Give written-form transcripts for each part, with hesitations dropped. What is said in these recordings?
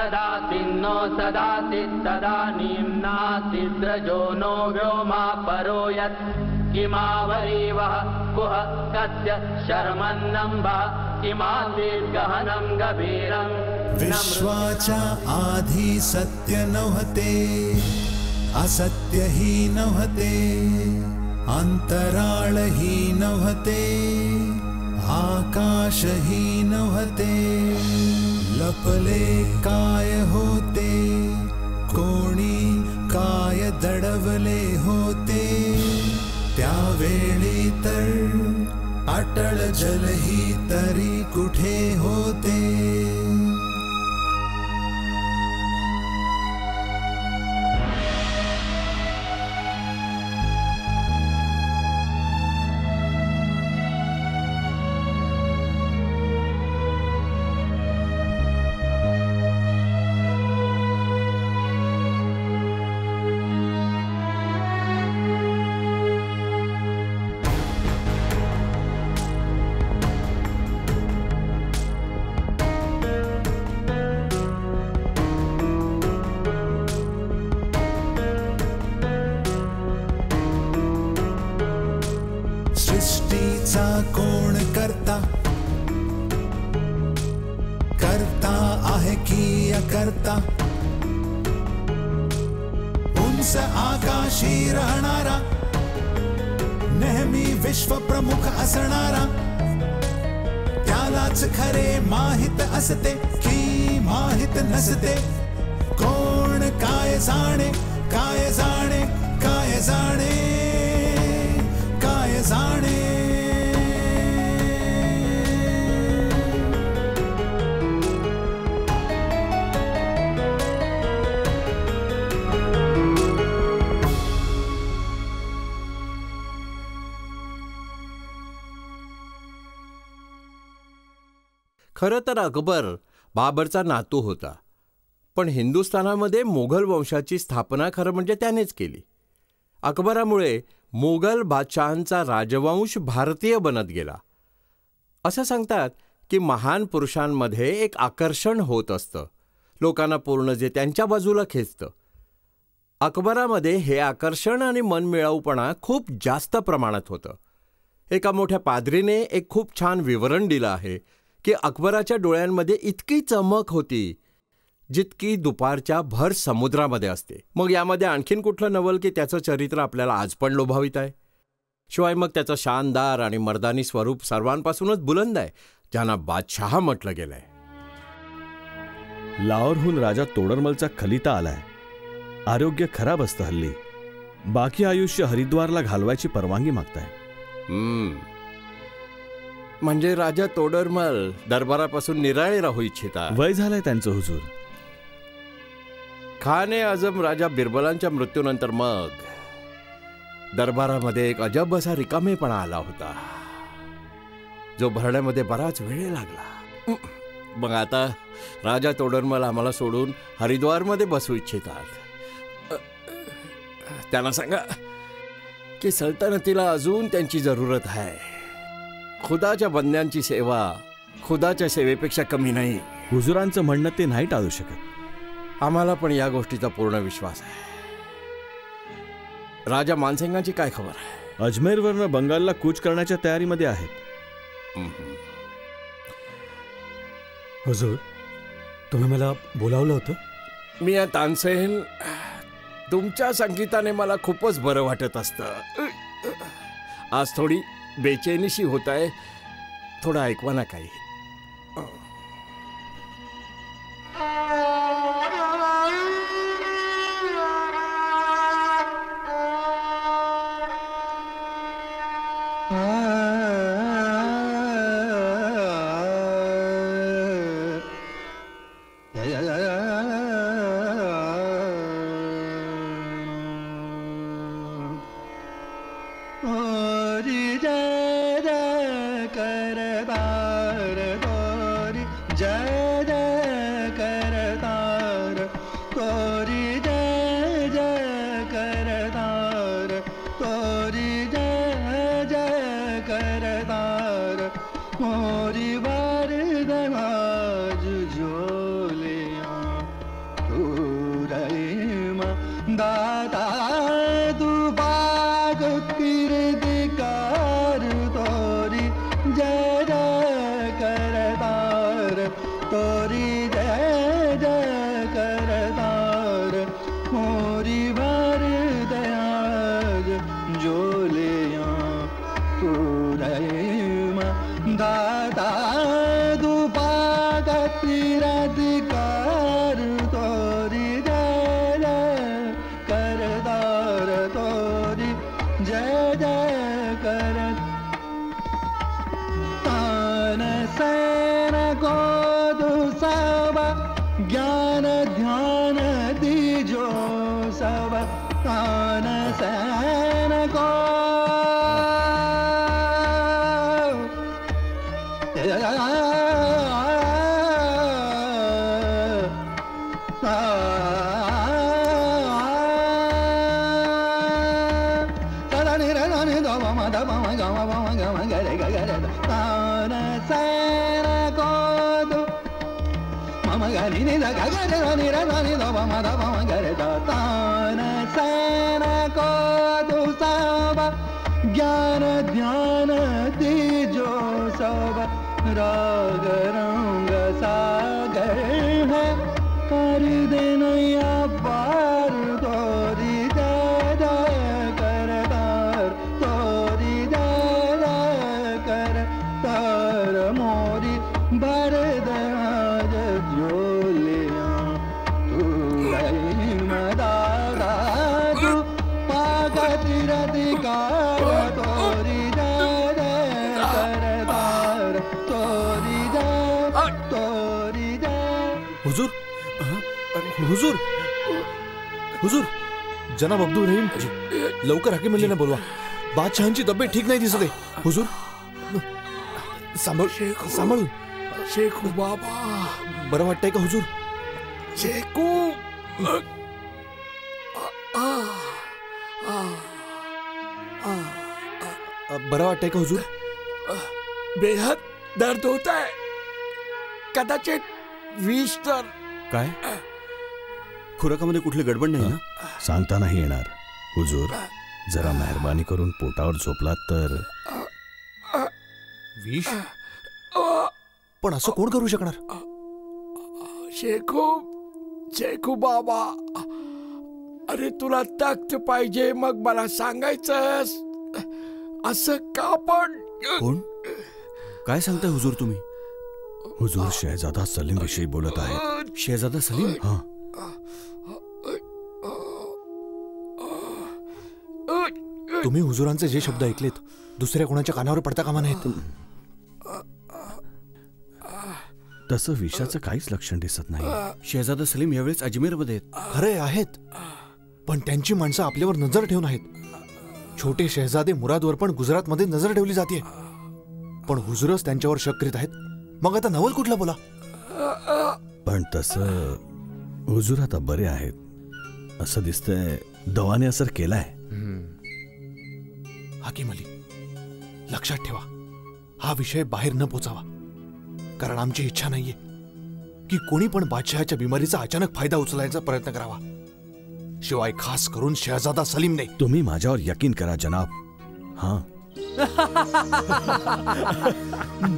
ददातिन्नो सदाति तदानीं नासिद्रजो नो व्योमा परो यत् किमावरीवः कुह कस्य शर्मन्नम्बा किमासीद्गहनं गभीरम् विश्वाचा आधी सत्य नव्हते असत्य ही नव्हते अंतराळ ही नव्हते आकाश ही नव्हते लपले काय होते कोणी काय दडवले होते त्यावेळी तर अटळ जलही तरी कुठे होते कोण करता करता आहे की अकर्ता उंच आकाशी राहणारा नेहमी विश्व प्रमुख असणारा त्यालाच खरे माहित असते की माहित नसते कोण काय जाणे काय जाणे काय जाणे काय जाणे खरं तर अकबर बाबरचा नातू होता, पण हिंदुस्थानामध्ये मोघल वंशाची स्थापना खरं म्हणजे त्यानेच केली. अकबरामुळे मोगल बादशहांचा राजवंश भारतीय बनत गेला. असं सांगतात की महान पुरुषांमध्ये एक आकर्षण होत असतं, लोकांना पूर्ण जे त्यांच्या बाजूला खेचतं. अकबरामध्ये हे आकर्षण आणि मनमिळाऊपणा खूप जास्त प्रमाणात होतं. एका मोठ्या पाद्रीने एक खूप छान विवरण दिलं आहे की अकबराच्या डोळ्यांमध्ये इतकी चमक होती जितकी दुपारच्या भर समुद्रामध्ये असते. मग यामध्ये आणखीन कुठलं नवल की त्याचं चरित्र आपल्याला आज पण लोभावित आहे. शिवाय मग त्याचं शानदार आणि मर्दानी स्वरूप सर्वांपासूनच बुलंद आहे, ज्यांना बादशहा म्हटलं गेलंय. लाहोरहून राजा तोडरमलचा खलिता आलाय. आरोग्य खराब असतं हल्ली. बाकी आयुष्य हरिद्वारला घालवायची परवानगी मागताय. म्हणजे राजा तोडरमल दरबारापासून निराळे राहू इच्छितात. वय झालंय त्यांचं हुजूर. खान ए आझम राजा बिरबलांच्या मृत्यूनंतर मग दरबारामध्ये एक अजब असा रिकामेपणा आला होता, जो भरण्यामध्ये बराच वेळ लागला. मग आता राजा तोडरमल आम्हाला सोडून हरिद्वारमध्ये बसू इच्छितात. त्यांना सांगा की सल्तनतीला अजून त्यांची जरूरत आहे. खुदाच्या बंद्यांची सेवा खुदाच्या सेवेपेक्षा कमी नाही. हुजुरांचं म्हणणं ते नाही टाळू शकत. आम्हाला पण या गोष्टीचा पूर्ण विश्वास आहे. राजा मानसिंगाची काय खबर आहे? अजमेरवरनं बंगालला कूच करण्याच्या तयारीमध्ये आहेत. हुजूर, तुम्ही मला बोलावलं होतं? मी या तानसेन, तुमच्या संगीताने मला खूपच बरं वाटत असतं. आज थोडी बेचैनीशी होत आहे. थोडं ऐकवा ना काही. दादा दुपागती राधिकार तोरी जय जय करदार तोरी जय जय कर तान सैन को दुसव ज्ञान ध्यान दीजो सब तान सैन को ज्ञान ध्यान दीजो सब राग रंग सागर है कर देनैया पार तोरी जय जय करतार तोरी जय जय कर तार मोरी बरदाज जोलिया तू गई मदादा तू पागति रधिकार तोरी जय जय करतार तोरी जय हुजूर हुजूर हुजूर जनाब अब्दुल रहीम लवकर हकीम अलीना बोलवा बादशहांची तब्येत ठीक नाही दिसत आहे हुजूर सांभाळून शेखू बाबा बरं वाटतंय का हुजूर शेखू बरं वाटतंय का हुजूर बेहद दर्द होता है कदाचित विष तर काय खुराकामध्ये कुठली गडबड नाही ना सांगता नाही येणार हुजूर जरा मेहरबानी करून पोटावर झोपलात तर विष पण असं कोण करू शकणार शेखू शेखू बाबा अरे तुला ताकद पाहिजे मग मला सांगायचंस असं का पण कोण काय सांगताय हुजूर तुम्ही हुजूर शहजादा सलीम विषयी बोलत आहेत शहजादा सलीम हां तुम्ही हुजूरांचे जे शब्द ऐकलेत दुसऱ्या कोणाच्या कानावर पडता कामा नाहीत तसं विषाचं काहीच लक्षण दिसत नाही शहजादा सलीम यावेळेस अजमेरमध्ये खरे आहेत पण त्यांची माणसं आपल्यावर नजर ठेवून आहेत छोटे शहजादे मुरादवर पण गुजरातमध्ये नजर ठेवली जाते पण हुजूरच त्यांच्यावर शक करीत आहेत मग आता नवल कुठला बोला पण तसं हुजूर आता बरे आहेत असं दिसतंय दवाने असर केलाय हकीम अली लक्षात ठेवा हा विषय बाहेर न पोचावा कारण आमची इच्छा नाहीये की कोणी पण बादशहाच्या बिमारीचा अचानक फायदा उचलायचा प्रयत्न करावा शिवाय खास करून शहजादा सलीमने तुम्ही माझ्यावर यकीन करा जनाब हां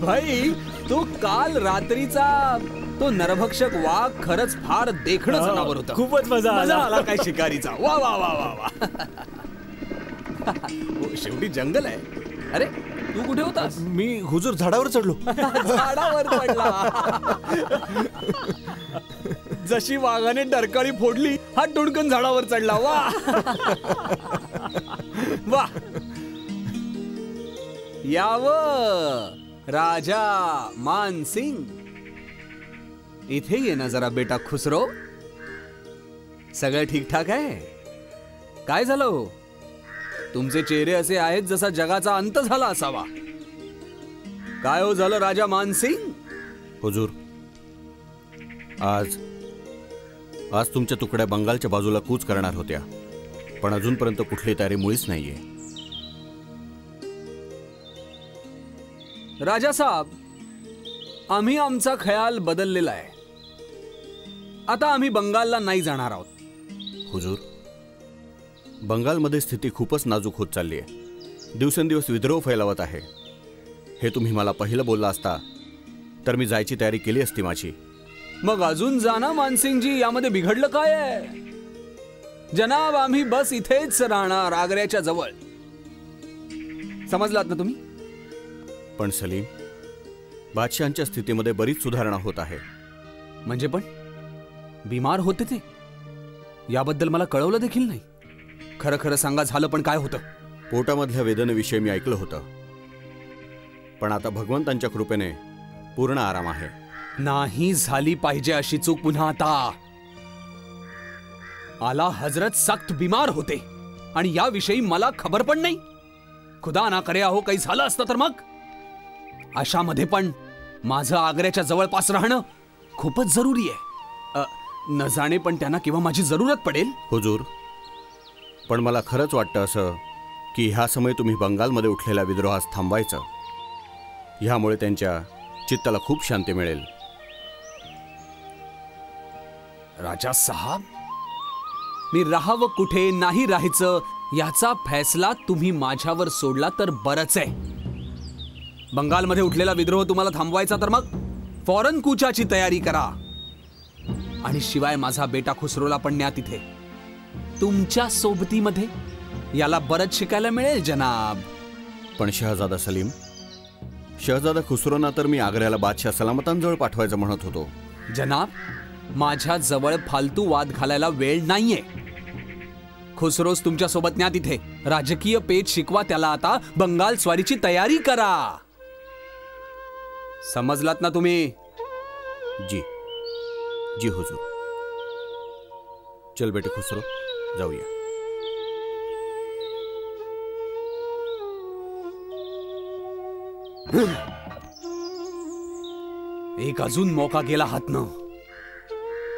भाई तो काल रात्रीचा तो नरभक्षक वाघ खरंच फार देखणं जनावर होतं खूपच मजा आला काय शिकारीचा वा वा वा वा वा शेवटी जंगल आहे अरे तू कुठे होतास मी हुजूर झाडावर चढलो झाडावर चढला जशी वाघाने डरकाळी फोडली हा टुणकन झाडावर चढला वा वा याव राजा मानसिंग इथे ये ना जरा बेटा खुसरो सगळं ठीकठाक आहे काय झालं हो तुमचे चेहरे असे आहेत जसा जगाचा अंत झाला असावा काय हो झालं राजा मानसिंग हुजूर आज तुमच्या तुकड्या बंगालच्या बाजूला कूच करणार होत्या पण अजूनपर्यंत कुठली तयारी मुळीच नाहीये राजा साहेब आम्ही आमचा ख्याल बदललेला आहे आता आम्ही बंगालला नाही जाणार आहोत हुजूर बंगालमध्ये स्थिती खूपच नाजूक होत चालली आहे दिवसेंदिवस विद्रोह फैलावत आहे हे तुम्ही मला पहिलं बोलला असता तर मी जायची तयारी केली असती माझी मग अजून जाना मानसिंगजी यामध्ये बिघडलं काय आहे जनाब आम्ही बस इथेच राहणार आग्र्याच्या जवळ समजलात ना तुम्ही पण सलीम बादशहांच्या स्थितीमध्ये बरीच सुधारणा होत आहे. म्हणजे पण बिमार होते ते, याबद्दल मला कळवलं देखील नाही. खरं खरं सांगा, झालं पण काय होतं? पोटामधल्या वेदनेविषयी मी ऐकलं होतं, पण आता भगवंतांच्या कृपेने पूर्ण आराम आहे. नाही झाली पाहिजे अशी चूक पुन्हा आता. आला हजरत सख्त बिमार होते आणि याविषयी मला खबर पण नाही. खुदा ना करे अहो काही झालं असतं तर मग. अशामध्ये पण माझं आग्र्याच्या जवळपास राहणं खूपच जरुरी आहे. न जाणे पण त्यांना केव्हा माझी जरूरत पडेल. हुजूर, पण मला खरंच वाटतं असं की ह्या समय तुम्ही बंगालमध्ये उठलेल्या विद्रोहास थांबवायचं. ह्यामुळे त्यांच्या चित्ताला खूप शांती मिळेल. राजा साहब, मी राहावं कुठे नाही राहायचं याचा फैसला तुम्ही माझ्यावर सोडला तर बरंच आहे. बंगालमध्ये उठलेला विद्रोह तुम्हाला थांबवायचा तर मग फॉरेन कूचाची तयारी करा. आणि शिवाय माझा बेटा खुसरोला पण न्या तिथे तुमच्या सोबतीमध्ये. याला बरंच शिकायला मिळेल जनाब. पण शहजादा सलीम, शहजादा खुसरोना तर मी आग्र्याला बादशाह सलामतांजवळ पाठवायचं म्हणत होतो. जनाब, माझ्या जवळ फालतू वाद घालायला वेळ नाहीये. खुसरोस तुमच्या सोबत न्या तिथे. राजकीय पेच शिकवा त्याला. आता बंगाल स्वारीची तयारी करा. समजलात ना तुम्ही? जी जी हुजूर. चल बेटे खुसरो, जाऊया. एक अजून मौका गेला हातनं.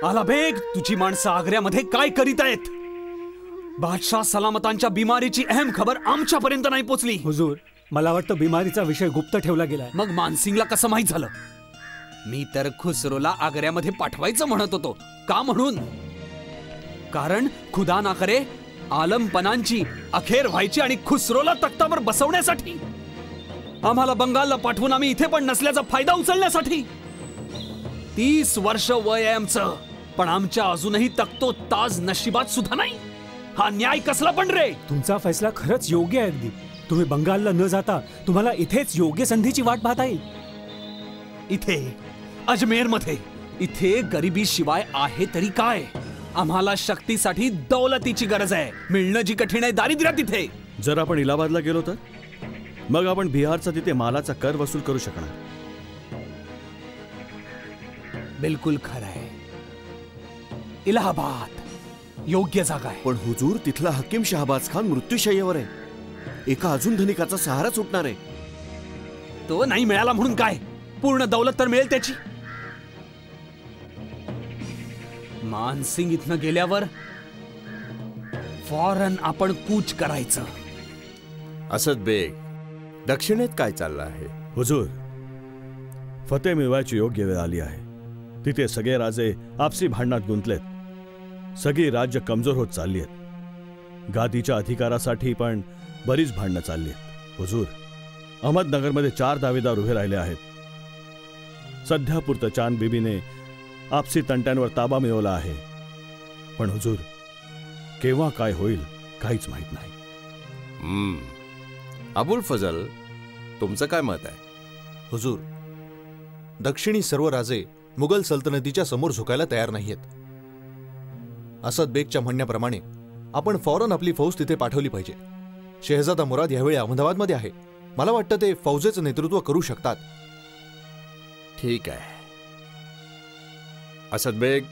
आला बेग, तुझी माणसं आग्र्यामध्ये काय करीत आहेत? बादशाह सलामतांच्या बिमारीची अहम खबर आमच्यापर्यंत नाही पोचली. हुजूर, मला वाटतं बिमारीचा विषय गुप्त ठेवला गेलाय. मग मानसिंगला कसं माहित झालं? मी तर खुसरोला आग्र्यामध्ये पाठवायचं म्हणत होतो. का म्हणून? कारण खुदा ना करे आलमपनांची अखेर व्हायची आणि खुसरोला तख्तावर बसवण्यासाठी. आम्हाला बंगालला पाठवून आम्ही इथे पण नसल्याचा फायदा उचलण्यासाठी. 30 वर्ष वय आहे आमचं, पण आमच्या अजूनही तख्तो ताज नशिबात सुद्धा नाही. हा न्याय कसला पण रे? तुमचा फैसला खरंच योग्य आहे. अगदी तुम्ही बंगालला न जाता तुम्हाला इथेच योग्य संधीची वाट पाहता येईल. इथे अजमेर मध्ये इथे गरिबी शिवाय आहे तरी काय? आम्हाला शक्तीसाठी दौलतीची गरज आहे. मिळणं जी कठीण आहे दारिद्र्य तिथे. जर आपण इलाहाबादला गेलो तर मग आपण बिहारचा तिथे मालाचा कर वसूल करू शकणार. बिलकुल खरं आहे. इलाहाबाद योग्य जागा आहे. पण हुजूर, तिथला हकीम शहबाज खान मृत्यूशय्येवर आहे. एका अजून धनिकाचा सहारा सुटणार आहे. तो नाही मिळाला म्हणून काय? पूर्ण दौलत तर मिळेल त्याची. मानसिंग इथनं गेल्यावर फॉरन आपण कूच करायचं. असद बेग, दक्षिणेत काय चाललं आहे? हुजूर, फतेह मिळवायची योग्य वेळ आली आहे. तिथे सगळे राजे आपसी भांडणात गुंतलेत. सगळी राज्य कमजोर होत चालली आहेत. गादीच्या अधिकारासाठी पण बरीच भांडणं चालली आहेत. हुजूर, अहमदनगरमध्ये 4 दावेदार उभे राहिले आहेत. सध्या पुरतं चांद बीबीने आपसी तंट्यांवर ताबा मिळवला आहे. पण हुजूर, केव्हा काय होईल काहीच माहित नाही. अबुल फजल, तुमचं काय मत आहे? हुजूर, दक्षिणी सर्व राजे मुघल सल्तनतीच्या समोर झुकायला तयार नाहीयेत. असद बेगच्या म्हणण्याप्रमाणे आपण फौरन आपली फौज तिथे पाठवली पाहिजे. शहजादा मुराद यावेळी अहमदाबादमध्ये आहे. मला वाटतं ते फौजेचं नेतृत्व करू शकतात. ठीक आहे. असद बेग,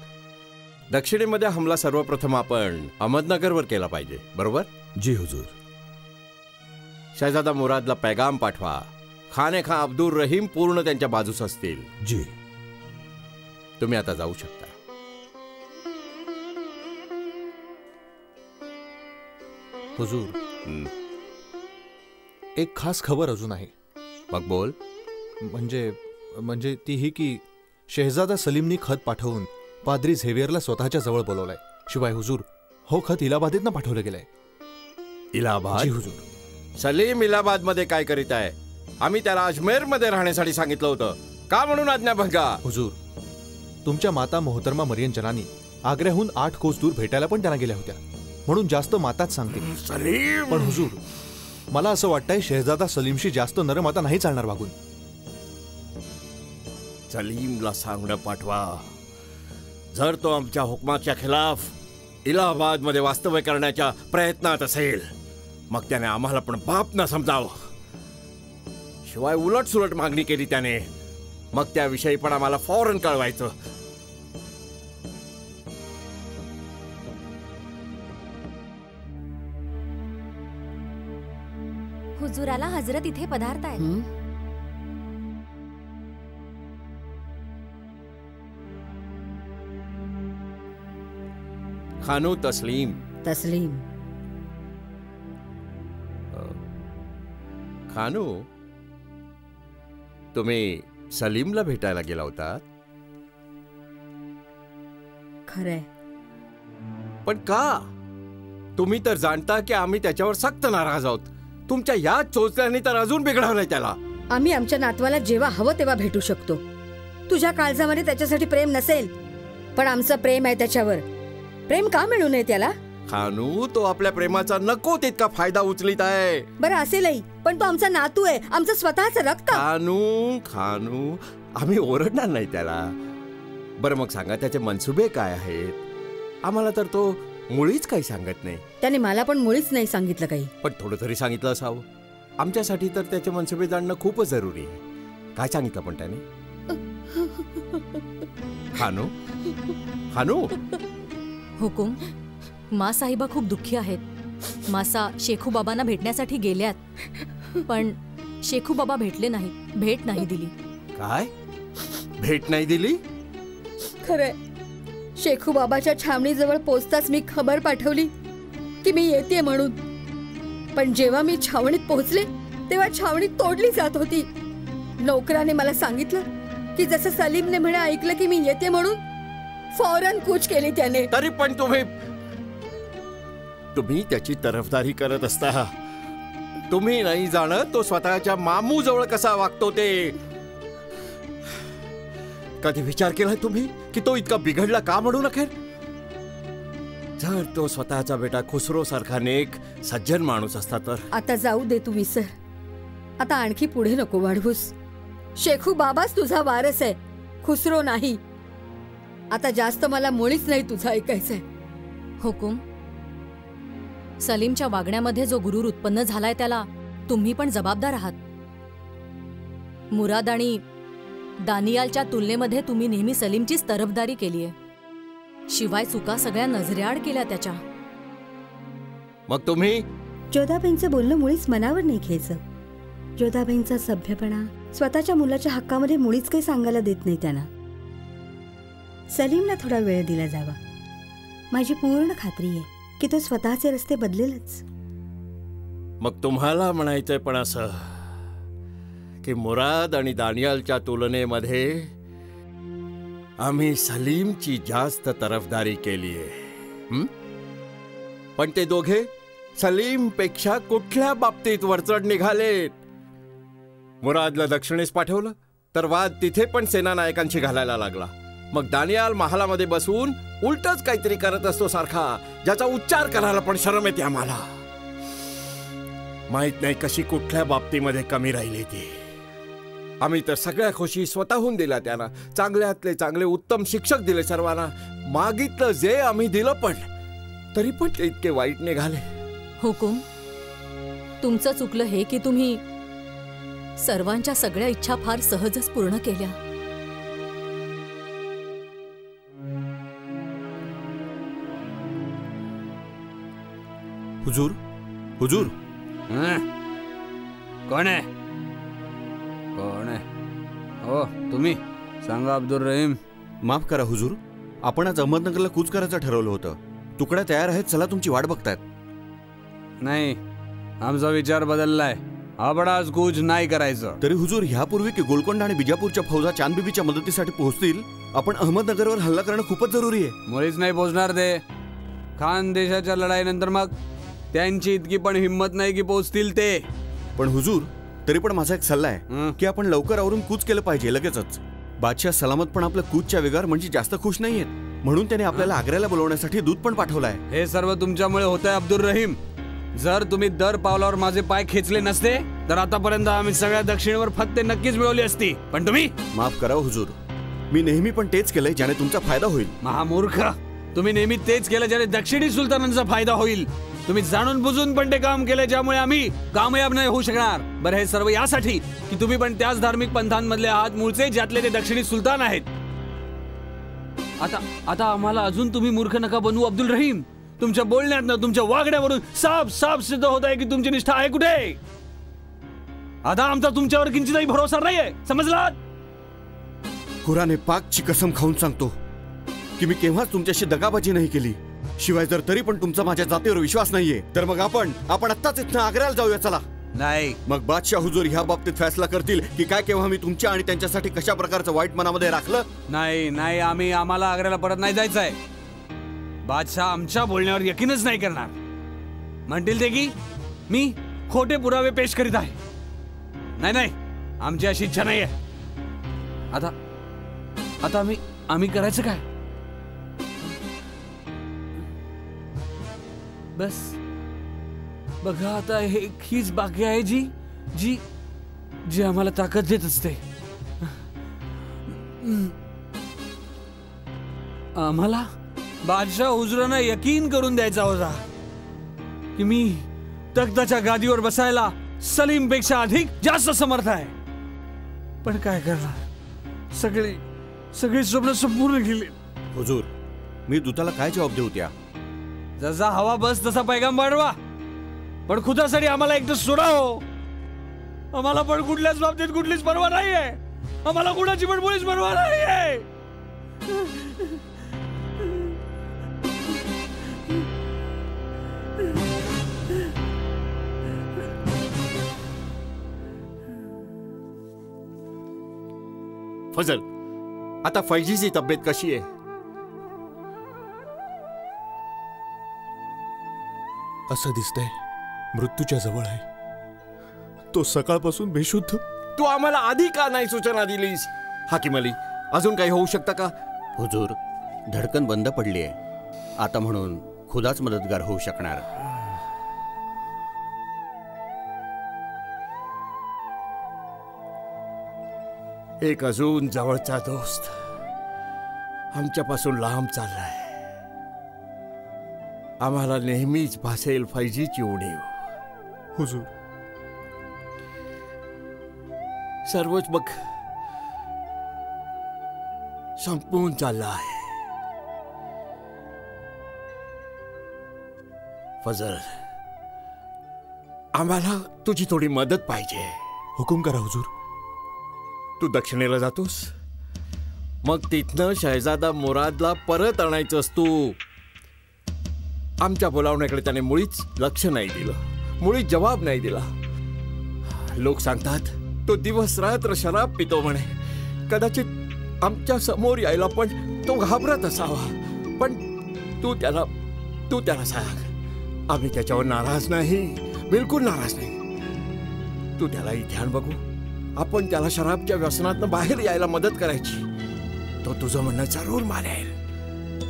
दक्षिणेमध्ये हमला सर्वप्रथम आपण अहमदनगरवर केला पाहिजे, बरोबर? जी हुजूर. शहजादा मुरादला पैगाम पाठवा. खाने खां अब्दुल रहीम पूर्ण त्यांच्या बाजूस असतील. जी. तुम्ही आता जाऊ शकता. हुजूर, एक खास खबर अजून आहे. मग बोल. म्हणजे ती ही की शहजादा सलीमनी खत पाठवून पाद्री झेवियरला स्वतःच्या जवळ बोलवलंय. शिवाय हुजूर, हो खत इलाहाबादेतनं पाठवलं गेलंय. इलाहाबाद? जी हुजूर. सलीम इलाहाबाद मध्ये काय करीत आहे? आम्ही त्याला अजमेर मध्ये राहण्यासाठी सांगितलं होतं. का म्हणून आज्ञाभंगा? हुजूर, तुमच्या माता मोहतरमा मरियम जनानी आग्र्याहून 8 कोस दूर भेटायला पण त्यांना गेल्या होत्या. म्हणून जास्त माताच सांगते. पण हुजूर, मला असं वाटतंय शहजादा सलीमशी जास्त नरम आता नाही चालणार वागून. सलीमला सांगणं पाठवा. जर तो आमच्या हुकमाच्या खिलाफ इलाहाबादमध्ये वास्तव्य करण्याच्या प्रयत्नात असेल मग त्याने आम्हाला पण बाप न समजावं. शिवाय उलट सुलट मागणी केली त्याने मग त्याविषयी पण आम्हाला फौरन कळवायचं. हुजूराला हजरत इथे पधारतायत. खानू तस्लीम. तस्लीम. खानू, तुम्ही सलीमला भेटायला गेला होता? खरंय. पण का? तुम्ही तर जाणता की आम्ही त्याच्यावर सक्त नाराज आहोत. तुमच्या या चोचल्याने तर अजून बिघडवलंय त्याला. आम्ही आमच्या नातवाला जेव्हा हवं तेव्हा भेटू शकतो. तुझ्या काळजामध्ये त्याच्यासाठी प्रेम नसेल पण आमचं प्रेम आहे त्याच्यावर. प्रेम का मिळू नये त्याला? खानू, तो आपल्या प्रेमाचा नको तितका फायदा उचलीत आहे. बरं असेलही पण तो आमचा नातू आहे, आमचं स्वतःच रक्त. खानू, आम्ही ओरडणार नाही त्याला. बरं मग सांगा त्याचे मनसुबे काय आहेत? आम्हाला तर तो मुळीच काही सांगत नाही. त्याने मला पण मुळीच नाही सांगितलं काही. पण थोडं तरी सांगितलं असावं. आमच्यासाठी तर त्याचे मनसुबे जाणणं खूपच जरुरी आहे. काय सांगितलं पण त्याने? खानू. हुकुम, मा साहिबा खूप दुःखी आहेत. मासा शेखू बाबांना भेटण्यासाठी गेल्यात पण शेखू बाबा भेटले नाहीत. भेट नाही दिली. काय? भेट नाही दिली? खरंय. शेखू बाबाच्या छावणीजवळ पोहोचताच मी खबर पाठवली की मी येते म्हणून. पण जेव्हा मी छावणीत पोहोचले तेव्हा छावणी तोडली जात होती. नोकराने मला सांगितलं की जसं सलीमने म्हणे ऐकलं की मी येते म्हणून फौरन कूच केली त्याने. तरी पण तुम्ही त्याची तरफदारी करत असता. तुम्ही नाही जाणत तो स्वतःच्या मामू जवळ कसा वागतो ते. कधी विचार केला तुम्ही की तो इतका बिघडला का म्हणून अखेर? जर तो स्वतःचा बेटा खुसरो सारखा नेक सज्जन माणूस असता तर. आता जाऊ दे तू विसर. आता आणखी पुढे नको वाढवूस. शेखू बाबाच तुझा वारस आहे, खुसरो नाही. आता जास्त मला मुळीच नाही तुझं ऐकायचंय. हुकुम, सलीमच्या वागण्यामध्ये जो गुरूर उत्पन्न झालाय त्याला तुम्ही पण जबाबदार आहात. मुराद आणि दानियालच्या तुलनेमध्ये तुम्ही नेहमी सलीमचीच तरफदारी केलीये. शिवाय चुका सगळ्या नजरेआड केल्या त्याच्या. मग तुम्ही? जोधाबाईंचं बोलणं मुळीच मनावर नाही घ्यायचं. जोधाबाईंचा सभ्यपणा स्वतःच्या मुलाच्या हक्कामध्ये मुळीच काही सांगायला देत नाही त्यांना. सलीमला थोडा वेळ दिला जावा. माझी पूर्ण खात्री आहे की तो स्वतःचे रस्ते बदलेलच. मग तुम्हाला म्हणायचंय पण असं की मुराद आणि दानियालच्या तुलनेमध्ये आम्ही सलीमची जास्त तरफदारी केलीये. पण ते दोघे सलीमपेक्षा कुठल्या बाबतीत वरचढ निघालेत? मुरादला दक्षिणेस पाठवलं तर वाद तिथे पण सेनानायकांशी घालायला लागला. मग दानियाल महालामध्ये बसून उलटच काहीतरी करत असतो सारखा, ज्याचा उच्चार करायला पण शरम येते आम्हाला. माहित नाही कशी कुठल्या बाबतीमध्ये कमी राहिली ती. आम्ही तर सगळ्या खुशी स्वतःहून दिल्या त्यांना. चांगल्यातले चांगले उत्तम शिक्षक दिले सर्वांना. मागितलं जे आम्ही दिलं पण तरी पण ते इतके वाईट निघाले. हुकुम, तुमचं चुकलं हे की तुम्ही सर्वांच्या सगळ्या इच्छा फार सहजच पूर्ण केल्या. हुजूर, हुजूर. कोण आहे? हो तुम्ही सांगा. अब्दुल रहीम. माफ करा हुजूर, आपण आज अहमदनगरला कूच करायचं ठरवलं होतं. तुकड्या तयार आहेत, चला तुमची वाट बघतायत. नाही, आमचा विचार बदललाय. आपण आज कूच नाही करायचं. तरी हुजूर, ह्यापूर्वी की गोलकोंडा आणि बिजापूरच्या फौजा चांदबिबीच्या मदतीसाठी पोहोचतील, आपण अहमदनगरवर हल्ला करणं खूपच जरुरी आहे. मुळीच नाही पोहोचणार ते. खान देशाच्या लढाईनंतर मग त्यांची इतकी पण हिंमत नाही की पोहोचतील ते. पण हुजूर, तरी पण माझा एक सल्ला आहे की आपण लवकर आवरून कूच केलं पाहिजे लगेचच. बादशाह सलामत पण आपल्या कूचच्या वेगावर म्हणजे जास्त खुश नाहीयेत, म्हणून त्याने आपल्याला आग्र्याला बोलवण्यासाठी दूत पण पाठवलाय. हे सर्व तुमच्यामुळे होतंय अब्दुल रहीम. जर तुम्ही दर पावलावर माझे पाय खेचले नसते तर आतापर्यंत आम्ही सगळ्या दक्षिणेवर फत्ते नक्कीच मिळवली असती. पण तुम्ही. माफ करा हुजूर, मी नेहमी पण तेच केलंय ज्याने तुमचा फायदा होईल. महामूर्ख, तुम्ही नेहमी तेच केलं ज्याने दक्षिणी सुलतानांचा फायदा होईल. तुम्ही जाणून बुजून पण ते काम केले ज्यामुळे आम्ही कामयाब नाही होऊ शकणार. बरं, हे सर्व यासाठी की तुम्ही पण त्याच धार्मिक पंथांमधले आहात मूळचे ज्यातले ते दक्षिणी सुलतान आहेत. आता आम्हाला अजून तुम्ही मूर्ख नका बनवू अब्दुल रहीम. तुमच्या बोलण्यातनं, तुमच्या वागण्यावरून साफ साफ सिद्ध होत आहे की तुमची निष्ठा आहे कुठे. आता आमचा तुमच्यावर किंचितही भरोसा नाहीये, समजलात? कुराने पाकची कसम खाऊन सांगतो की मी केव्हाच तुमच्याशी दगाबाजी नाही केली. शिवाय जर तरी पण तुमचा माझ्या जातीवर विश्वास नाहीये तर मग आपण आत्ताच इथनं आग्र्याला जाऊया. चला. नाही. मग बादशाह हुजूर ह्या बाबतीत फैसला करतील की काय केव्हा मी तुमच्या आणि त्यांच्यासाठी कशा प्रकारचं वाईट मनामध्ये राखलं. नाही, आम्हाला आग्र्याला परत नाही जायचंय. बादशाह आमच्या बोलण्यावर यकीनच नाही करणार. म्हणतील ते की मी खोटे पुरावे पेश करीत आहे. नाही, आमची अशी इच्छा नाहीये. आता आम्ही करायचं काय? बस बघा, आता हीच बाकी आहे जी जी जी आम्हाला ताकद देत असते. आम्हाला बादशाह हुजूरांना यकीन करून द्यायचा होता की मी तख्ताच्या गादीवर बसायला सलीमपेक्षा अधिक जास्त समर्थ आहे. पण काय करणार, सगळी स्वप्न संपूर्ण गेली. हुजूर, मी दूताला काय जबाब देऊ? त्या जसा हवा बस तसा पैगाम पाठवा. पण खुदासाठी आम्हाला एकटं सोडा हो. आम्हाला पण कुठल्याच बाबतीत कुठलीच परवा नाहीये. आम्हाला कुणाची पण मुळीच परवा नाहीये. फजल, आता फैजीची तब्येत कशी आहे? असं दिसतंय मृत्यूच्या जवळ आहे. तो सकाळपासून बेशुद्ध. तू आम्हाला आधी का नाही सूचना दिलीस? हाकिम अली, अजून काही होऊ शकतं का? हुजूर, धडकन बंद पडली आहे आता, म्हणून खुदाच मदतगार होऊ शकणार. एक अजून जवळचा दोस्त आमच्यापासून लांब चाललाय. आम्हाला नेहमीच भासेल फैजीची उणीव. हुजूर, सर्वच बघ संपून चालला आहे. फजल, आम्हाला तुझी थोडी मदत पाहिजे. हुकूम करा हुजूर. तू दक्षिणेला जातोस, मग तिथनं शहजादा मुरादला परत आणायचंस तू. आमच्या बोलावण्याकडे त्याने मुळीच लक्ष नाही दिलं, मुळीच जवाब नाही दिला. लोक सांगतात तो दिवस रात्र शराब पितो म्हणे. कदाचित आमच्या समोर यायला पण तो घाबरत असावा. पण तू त्याला सांग, आम्ही त्याच्यावर नाराज नाही, बिलकुल नाराज नाही. तू त्याला इथे आण बघू. आपण त्याला शराबच्या व्यसनातनं बाहेर यायला मदत करायची. तो तुझं म्हणणं जरूर मानेल,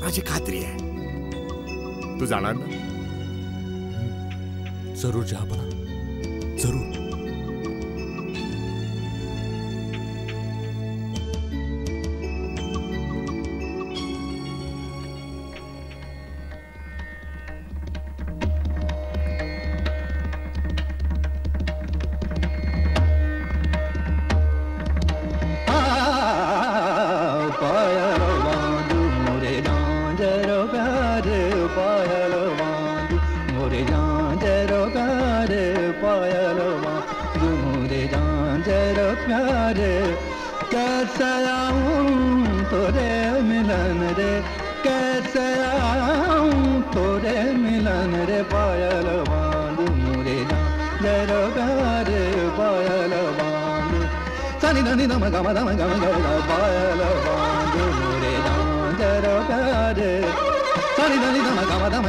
माझी खात्री आहे. तू जाणार ना? जरूर जहापना, जरूर. कैसे आऊं तोरे मिलन रे, कैसे आऊं तोरे मिलन रे, पायल बांधू मोरे जरो रे, पायल बांधू सनी धनी धम गम धम गम गम, पायल बांधू मोरे जरो रे, सनी धनी धम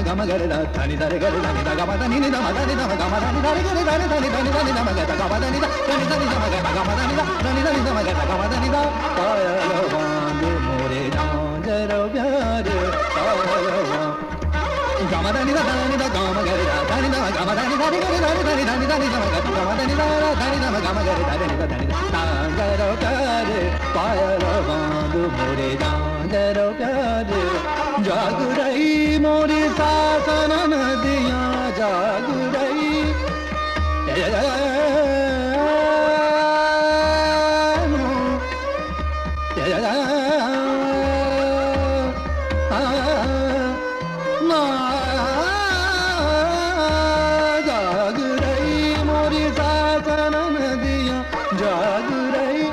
गम गरे, धनी धरे गरे धनी गम धनी नि धम धनी धम गम धनी धरे गरे धनी धनी धनी धनी धम गम धनी धनी धनी धम गम धनी धनी धनी धम गम धनी दा, पायल बांधू मोरे जरो प्यारे, पायल गम धनी दा गम गरे धनी दा गम धनी धनी गरे धनी धनी धनी धम गम धनी दा धनी धम गम गरे धनी दा धनी दा जरो प्यारे, पायल बांधू मोरे जागरो प्यारे जाग रही मोरी सासन नदिया जाग रही जाग रही मोरी सासन नदिया जाग रही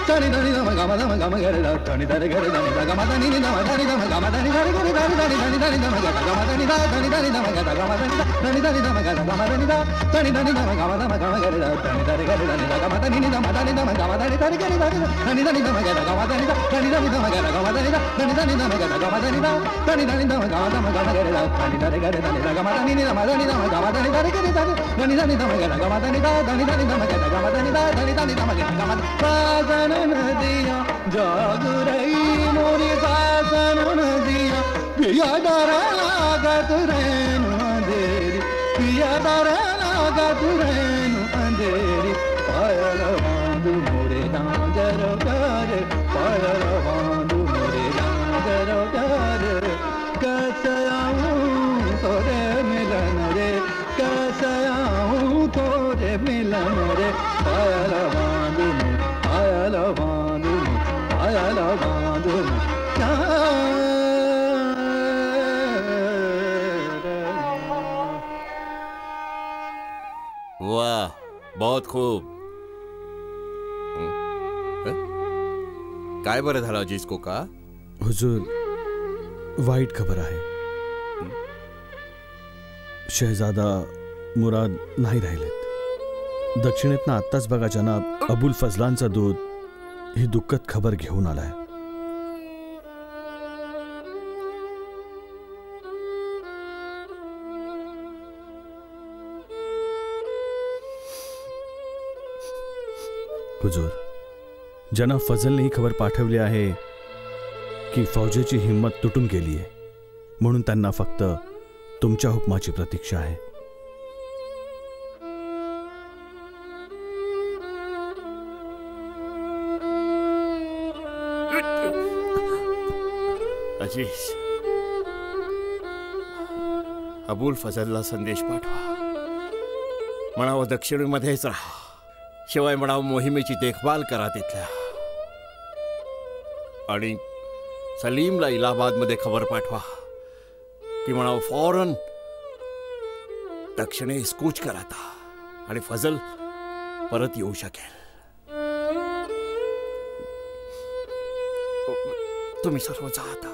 तनि तनि नम गम गम गर तनि तनि गर तनि गम तनि नम तनि नम गम तनि तनि गर तनि तनि तनि तनि नम गम तनि तनि तनि नम गम तनि तनि नम गम तनि तनि नम गम गर तनि तनि गर तनि गम तनि नम तनि नम गम तनि तनि गर तनि तनि नम गम तनि तनि नम गम तनि तनि नम गम तनि तनि नम गम गर तनि तनि गर तनि गम तनि नम तनि नम गम तनि तनि गर तनि तनि नम गम तनि तनि नम गम तनि तनि नम गम सासन नदिया जाग रही मोरी सासन नदिया पिया डरा लागत रैन अंधेरी पिया डरा लागत रैन अंधेरी पायल बांधु मोरे डांजर प्यारे पायल बांधु मोरे डांजर प्यारे कैसे आऊं तोरे मिलन रे कैसे आऊं तोरे मिलन रे पायल बांधु पायल बांधु पायल बांधु वाह बहुत खूप. काय बरं झालं जिसको का? हुजूर वाईट खबर आहे. शहजादा मुराद नाही राहिलेत. दक्षिणेतनं आत्ताच बघा जनाब अबुल फजलांचा दूत ही दुःखद खबर घेऊन आलाय. हुजूर जनाब फजलने ही खबर पाठवली आहे की फौजेची हिंमत तुटून गेली आहे, म्हणून त्यांना फक्त तुमच्या हुकमाची प्रतीक्षा आहे. अजीज, अबुल फजलला संदेश पाठवा. म्हणावं दक्षिणेमध्येच राहा. शिवाय म्हणावं मोहिमेची देखभाल करा तिथल्या. आणि सलीमला इलाहाबादमध्ये खबर पाठवा की म्हणावं फौरन दक्षिणेस कूच कराता आणि फजल परत येऊ शकेल. तुम्ही सर्व जा आता.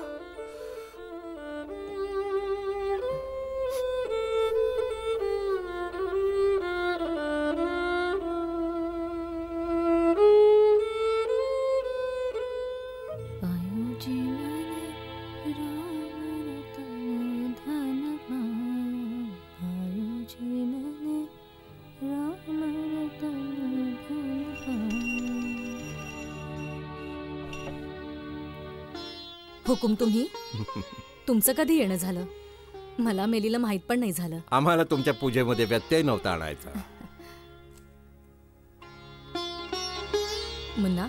हुकुम तुम्ही तुमचं कधी येणं झालं? मला मेलीला माहित पण नाही झालं. आम्हाला तुमच्या पूजेमध्ये व्यत्यय नव्हता आणायचा. मुन्ना,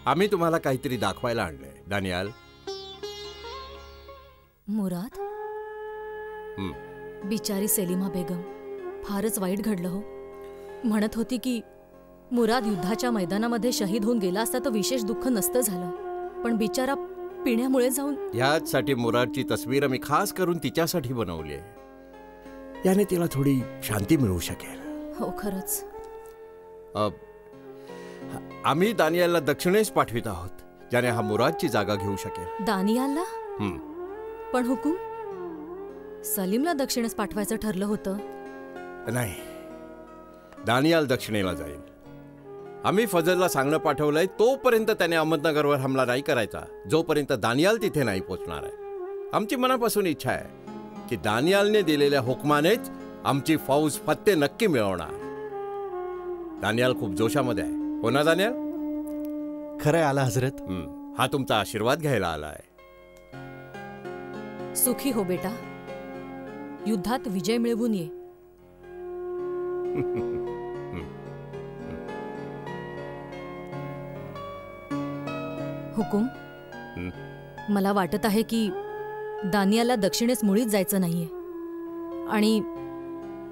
आम्ही तुम्हाला काहीतरी दाखवायला आणलंय. दानियाल. मुराद, बिचारी सेलिमा बेगम, फारच वाईट घडलं हो. म्हणत होती की मुराद युद्धाच्या मैदानामध्ये शहीद होऊन गेला असता तर विशेष दुःख नसतं झालं, पण बिचारा पिण्यामुळे जाऊन. याचसाठी मुरादची तस्वीर मी खास करून तिच्यासाठी बनवली आहे. याने तिला थोडी शांती मिळू शकेल. हो खरंच. आम्ही दानियालला दक्षिणेस पाठवित आहोत, ज्याने हा मुरादची जागा घेऊ शकेल. दानियालला? पण हुकुम, सलीमला दक्षिणेस पाठवायचं ठरलं होतं. नाही, दानियाल दक्षिणेला जाईल. आम्ही फजलला सांगणं पाठवलंय तोपर्यंत त्याने अहमदनगरवर हमला नाही करायचा, जोपर्यंत दानियाल तिथे नाही पोहोचणार आहे. आमची मनापासून इच्छा आहे की दानियालने दिलेल्या हुकमानेच आमची फौज फत्ते नक्की मिळवणार. दानियाल खूप जोशामध्ये आहे, हो ना दानियाल? खरंय आला हजरत. हा तुमचा आशीर्वाद घ्यायला आलाय. सुखी हो बेटा, युद्धात विजय मिळवून ये. हुकूम, मला वाटत आहे की दानियाला दक्षिणेस मुळीच जायचं नाहीये आणि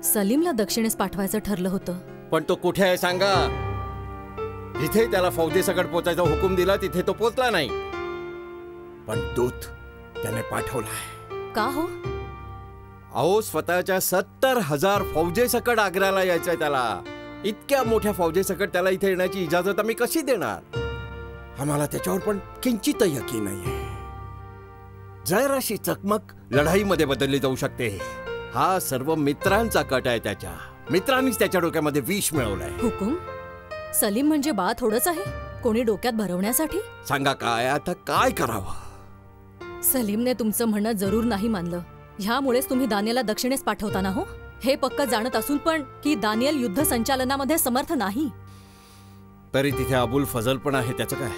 सलीमला दक्षिणेस पाठवायचं ठरलं होतं. पण तो कुठे आहे सांगा. जिथे त्याला फौजेसकट पोचायचा हुकूम दिला तिथे तो पोचला नाही. पण दूत त्याने पाठवलाय. का हो? अहो, स्वतःच्या 70,000 फौजेसकट आग्र्याला यायचंय त्याला. इतक्या मोठ्या फौजेसकट त्याला इथे येण्याची इजाजत आम्ही कशी देणार? आम्हाला त्याच्यावर पण किंचित यकीन नाहीये. जराशी चकमक लढाईमध्ये बदलली जाऊ शकते. हा सर्व मित्रांचा कट आहे. त्याच्या मित्रांनीच त्याच्या डोक्यामध्ये विष मिळवलंय. हुकूम, सलीम म्हणजे बाळ थोडंच आहे कोणी डोक्यात भरवण्यासाठी? सांगा काय आता काय करावं? सलीमने तुमचं म्हणणं जरूर नाही मानलं. ह्यामुळेच तुम्ही दानियाला दक्षिणेस पाठवता ना? हो, हे पक्क जाणत असून पण की दानियल युद्ध संचालनामध्ये समर्थ नाही. तरी तिथे अबुल फजल पण आहे. त्याचं काय?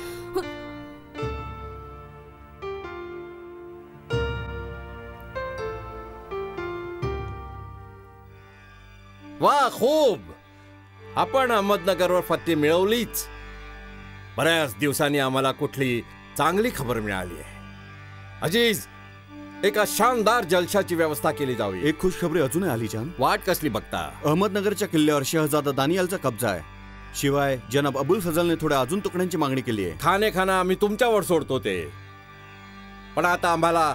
वा, खूप. आपण अहमदनगरवर फत्ती मिळवलीच. बऱ्याच दिवसांनी आम्हाला कुठली चांगली खबर मिळाली आहे. अजीज, एका शानदार जलशाची व्यवस्था केली जावी. एक खुशखबरी अजूनही आली जान. वाट कसली बघता? अहमदनगरच्या किल्ल्यावर शहजादा दानियालचा कब्जा आहे. शिवाय जनाब अबुल फजलने थोड्या अजून तुकड्यांची मागणी केली आहे. खाना आम्ही तुमच्यावर सोडतो ते. पण आता आम्हाला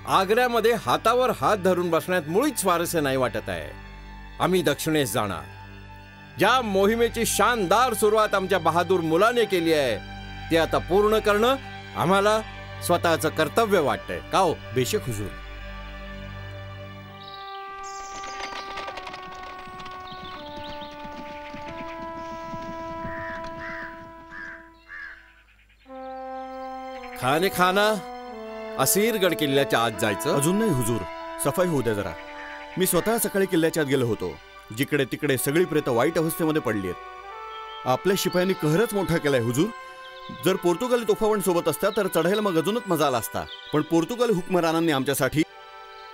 आग्र्यामध्ये हातावर हात धरून बसण्यात मुळीच स्वारस्य नाही वाटत आहे. आम्ही दक्षिणेस जाणार. ज्या मोहिमेची शानदार सुरुवात आमच्या बहादूर मुलाने केली आहे ती आता पूर्ण करणं आम्हाला स्वतःचं कर्तव्य वाटतंय. का हो? बेशक हुजूर. खाना असीरगड किल्ल्याच्या आत जायचं? अजून नाही हुजूर, सफाई होऊ द्या जरा. मी स्वतः सकाळी किल्ल्याच्या आत गेलो होतो. जिकडे तिकडे सगळी प्रेतं वाईट अवस्थेमध्ये पडली आहेत. आपल्या शिपायांनी कहरच मोठा केलाय हुजूर. जर पोर्तुगाली तोफावण सोबत असता तर चढायला मग अजूनच मजा आला असता. पण पोर्तुगाली हुकमरानांनी आमच्यासाठी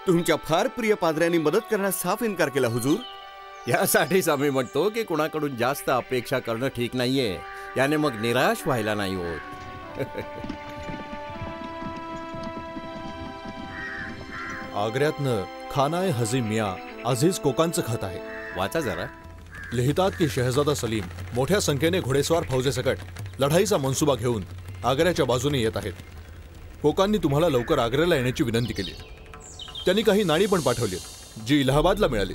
तुमच्या फार प्रिय पाद्र्यांनी मदत करण्यास साफ इन्कार केला हुजूर. यासाठीच आम्ही म्हणतो की कुणाकडून जास्त अपेक्षा करणं ठीक नाहीये. याने मग निराश व्हायला नाही होत. आग्र्यातनं खानाए हजी मिया अझीज कोकांचं खत आहे. वाचा जरा. लिहितात की शहजादा सलीम मोठ्या संख्येने घोडेस्वार फौजेसकट लढाईचा मनसुबा घेऊन आग्र्याच्या बाजूने येत आहेत. कोकांनी तुम्हाला लवकर आग्र्याला येण्याची विनंती केली. त्यांनी काही नाणी पण पाठवली जी इलाहाबादला मिळाली.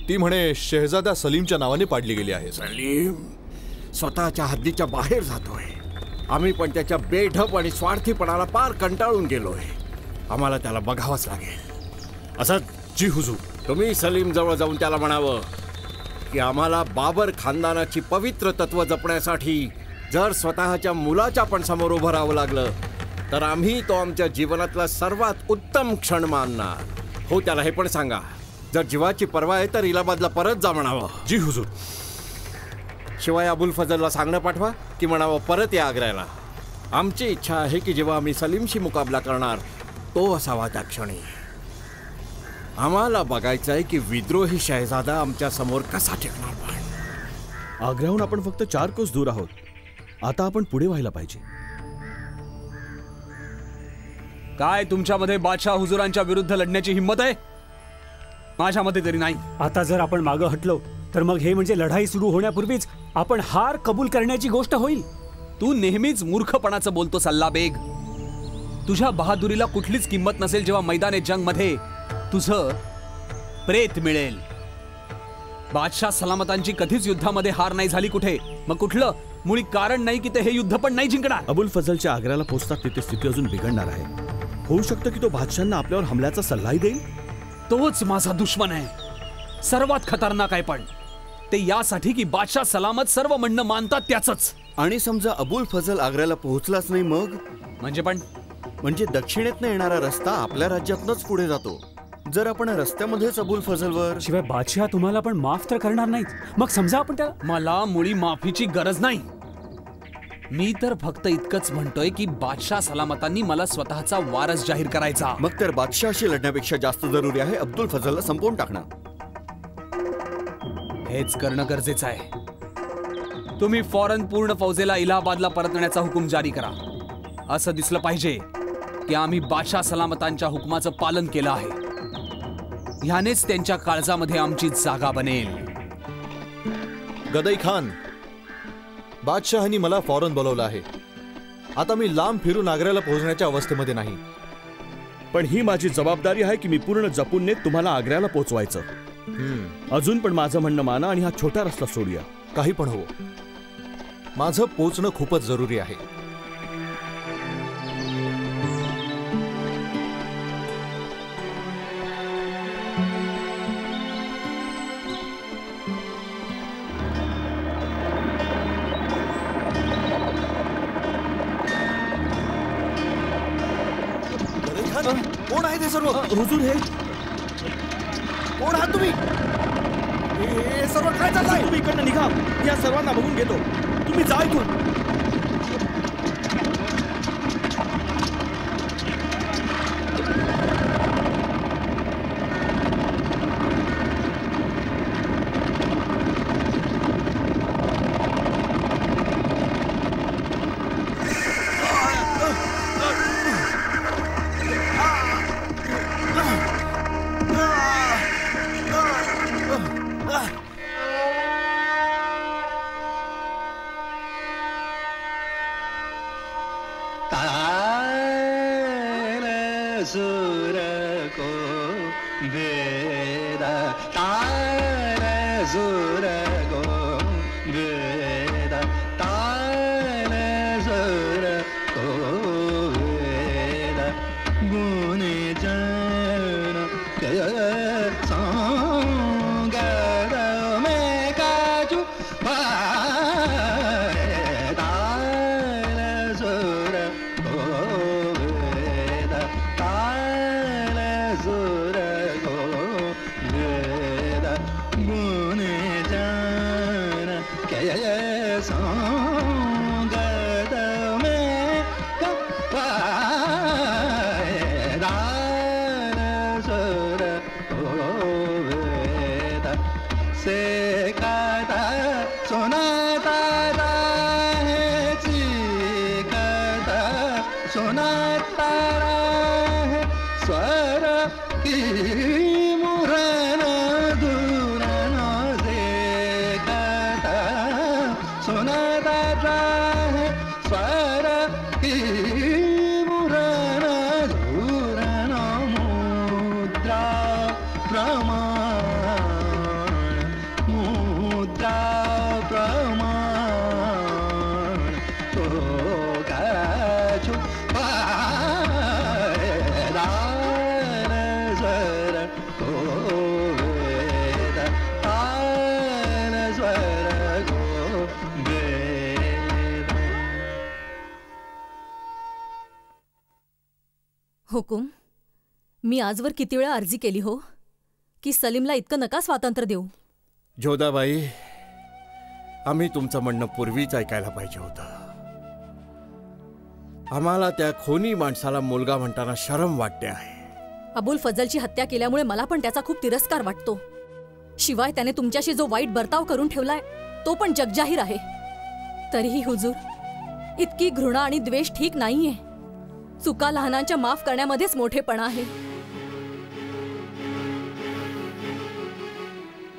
ती म्हणे शहजादा सलीमच्या नावाने पाडली गेली आहे. सलीम स्वतःच्या हद्दीच्या बाहेर जातोय. आम्ही पण त्याच्या बेढप आणि स्वार्थीपणाला पार कंटाळून गेलोय. आम्हाला त्याला बघावंच लागेल. असद. जी हुजूर. तुम्ही सलीम जवळ जाऊन त्याला म्हणावं की आम्हाला बाबर खानदानाची पवित्र तत्व जपण्यासाठी जर स्वतःच्या मुलाच्या पण समोर उभं राहावं लागलं तर आम्ही तो आमच्या जीवनातला सर्वात उत्तम क्षण मानणार. हो, त्याला हे पण सांगा जर जीवाची पर्वा आहे तर इलाहाबादला परत जा म्हणावं. जी हुजूर. शिवाय अबुल फजलला सांगणं पाठवा की म्हणावं परत या आग्र्याला. आमची इच्छा आहे की जेव्हा आम्ही सलीमशी मुकाबला करणार तो असावा त्या क्षणी. आम्हाला बघायचं आहे की विद्रोही शहजादा आमच्या समोर कसा टिकणार. पण आग्र्याहून आपण फक्त 4 कोस दूर आहोत. आता आपण पुढे व्हायला पाहिजे. काय तुमच्यामध्ये बादशाह हुजुरांच्या विरुद्ध लढण्याची हिंमत आहे? माझ्यामध्ये तरी नाही. आता जर आपण मागं हटलो तर मग हे म्हणजे लढाई सुरू होण्यापूर्वीच आपण हार कबूल करण्याची गोष्ट होईल. तू नेहमीच मूर्खपणाचं बोलतो सल्लाबेग. तुझ्या बहादुरीला कुठलीच किंमत नसेल जेव्हा मैदाने जंग मध्ये तुझं प्रेत मिळेल. बादशाह सलामतांची कधीच युद्धामध्ये हार नाही झाली कुठे. मग कुठलं मुळी कारण नाही की ते हे युद्ध पण नाही जिंकणार. अबुल फजलच्या आग्र्याला पोहोचतात तिथे स्थिती अजून बिघडणार आहे. होऊ शकतं की तो बादशाहांना आपल्यावर हमल्याचा सल्लाही देईल. तोच माझा दुश्मन आहे, सर्वात खतरनाक आहे. पण ते यासाठी की बादशाह सलामत सर्व म्हणणं मानतात त्याचंच. आणि समजा अबुल फजल आग्र्याला पोहोचलाच नाही मग म्हणजे दक्षिणेतनं येणारा रस्ता आपल्या राज्यातनच पुढे जातो. जर आपण रस्त्यामध्येच अबुल फजलवर. शिवाय बादशाह तुम्हाला पण माफ तर करणार नाहीत. मग समजा आपण त्याला. मला मुळी माफीची गरज नाही. मी तर फक्त इतकंच म्हणतोय की बादशाह सलामतांनी मला स्वतःचा वारस जाहीर करायचा. मग तर बादशाहशी लढण्यापेक्षा जास्त जरुरी आहे अब्दुल फजलला संपवून टाकणं. हेच करणं गरजेचं आहे. तुम्ही फौरन पूर्ण फौजेला इलाहाबादला परतण्याचा हुकूम जारी करा. असं दिसलं पाहिजे की आम्ही बादशाह सलामतांच्या हुकुमाचं पालन केलं आहे. ह्यानेच त्यांच्या काळजामध्ये आमची जागा बनेल. गदई खान, बादशहानी मला फौरन बोलवलं आहे. आता मी लांब फिरून आग्र्याला पोहोचण्याच्या अवस्थेमध्ये नाही. पण ही माझी जबाबदारी आहे की मी पूर्ण जपून नेत तुम्हाला आग्र्याला पोहोचवायचं. अजून पण माझं म्हणणं माना आणि हा छोटा रस्ता सोडूया. काही पण हो, माझं पोचणं खूपच जरुरी आहे. कोण आहे ते सर्व? हुजूर, हे कोण आहात तुम्ही? हे सर्व काय चाललंय? तुम्ही इकडनं निघा. या सर्वांना बघून घेतो. तुम्ही जा इथून. हुकूम, मी आजवर किती वेळा अर्जी केली हो की सलीमला इतकं नका स्वातंत्र्य देऊ. जोधाबाई, आम्ही तुमचं म्हणणं पूर्वीच ऐकायला पाहिजे होतं. आम्हाला त्या खोनी माणसाला मुलगा म्हणताना शरम वाटते आहे. अबुल फजलची हत्या केल्यामुळे मला पण त्याचा खूप तिरस्कार वाटतो. शिवाय त्याने तुमच्याशी जो वाईट बर्ताव करून ठेवलाय तो पण जगजाहीर आहे. तरीही हुजूर, इतकी घृणा आणि द्वेष ठीक नाहीये. चुका लहानांच्या माफ करण्यामध्येच मोठेपणा आहे.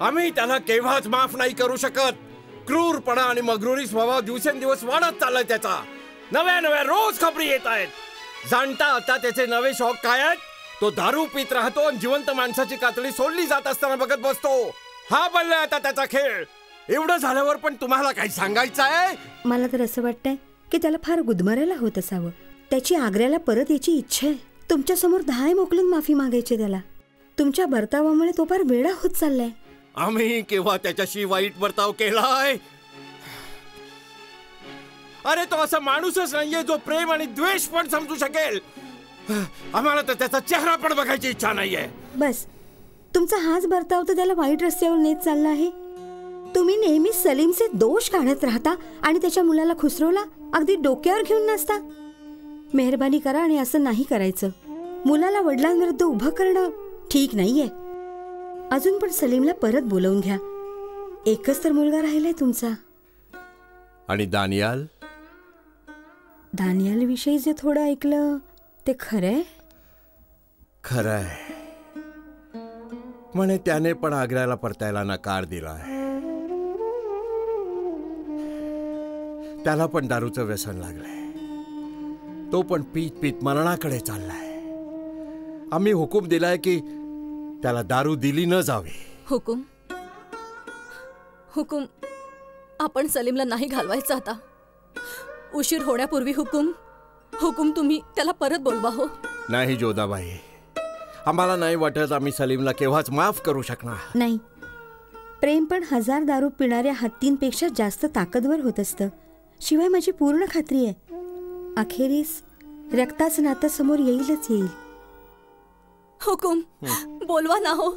आम्ही त्याला केव्हाच माफ नाही करू शकत. क्रूरपणा आणि मगरुरी स्वभाव दिवसेंदिवस वाढत चाललाय त्याचा. नव्या नव्या रोज खबरी येत आहेत. जाणता आता त्याचे नवे शौक काय आहेत? तो दारू पित राहतो आणि जिवंत माणसाची कातडी सोडली जात असताना बघत बसतो. हा बनलाय आता त्याचा खेळ. एवढं झाल्यावर पण तुम्हाला काही सांगायचं आहे? मला तर असं वाटतंय की त्याला फार गुदमरायला होत असावं. त्याची आग्र्याला परत याची इच्छा आहे. तुमच्या समोर दहाय मोकलून माफी मागायची त्याला. तुमच्या बर्तावामुळे तो फार वेडा होत चाललाय. आम्ही केव्हा त्याच्याशी वाईट बर्ताव केलाय? अरे तो असा माणूसच नाहीये जो प्रेम आणि द्वेष पण समजू शकेल. आम्हाला तर त्याचा चेहरा पण बघायची इच्छा नाहीये. बस, तुमचा हाच बर्ताव तर त्याला वाईट रस्त्यावर नेत चालला आहे. तुम्ही नेहमी सलीमचे दोष काढत राहता आणि त्याच्या मुलाला खुसरोला अगदी डोक्यावर घेऊन नसता. मेहरबानी करा आणि असं नाही करायचं. मुलाला वडिलांविरुद्ध उभं करणं ठीक नाहीये. अजून पण सलीमला परत बोलवून घ्या. एकच तर मुलगा राहिलाय तुमचा. आणि दानियाल, दानियाल विषयी जे थोडं ऐकलं ते खरंय? खरंय. म्हणे त्याने पण आग्र्याला परतायला नकार दिलाय. त्याला पण दारूचं व्यसन लागलंय. तो पण पीत पीत मरणाकडे चाललाय. आम्ही हुकूम दिलाय की त्याला दारू दिली न जावी. हुकूम हुकूम आपण सलीमला नाही घालवायचं आता. उशीर होण्यापूर्वी हुकूम हुकूम तुम्ही त्याला परत बोलवा. हो नाही जोधाबाई, आम्हाला नाही वाटत आम्ही सलीमला केव्हाच माफ करू शकणार. नाही, प्रेम पण 1000 दारू पिणाऱ्या हत्तींपेक्षा जास्त ताकदवर होत असतं. शिवाय माझी पूर्ण खात्री आहे अखेरीस रक्ताचं नातं समोर येईलच येईल. हुकूम बोलवा ना. हो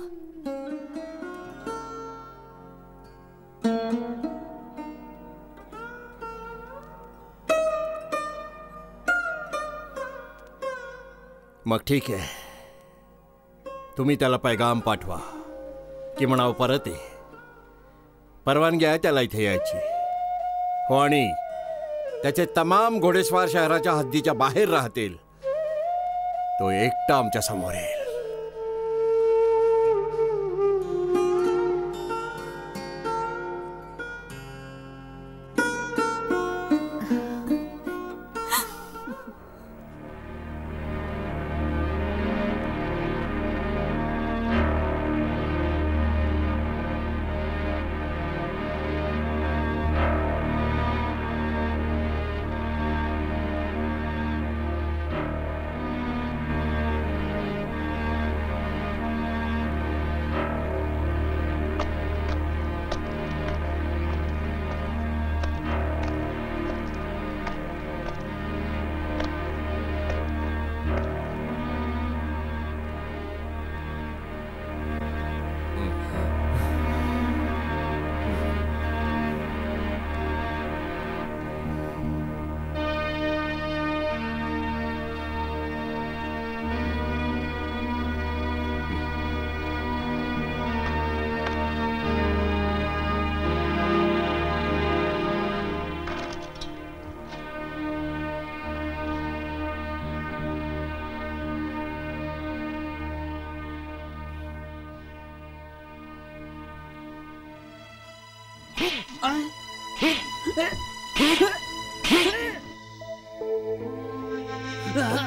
मग ठीक आहे, तुम्ही त्याला पैगाम पाठवा की म्हणावं परत ये. परवानगी आहे त्याला इथे यायची. हो, आणि त्याचे तमाम घोडेस्वार शहराच्या हद्दीच्या बाहेर राहतील. तो एकटा आमच्या समोर येईल.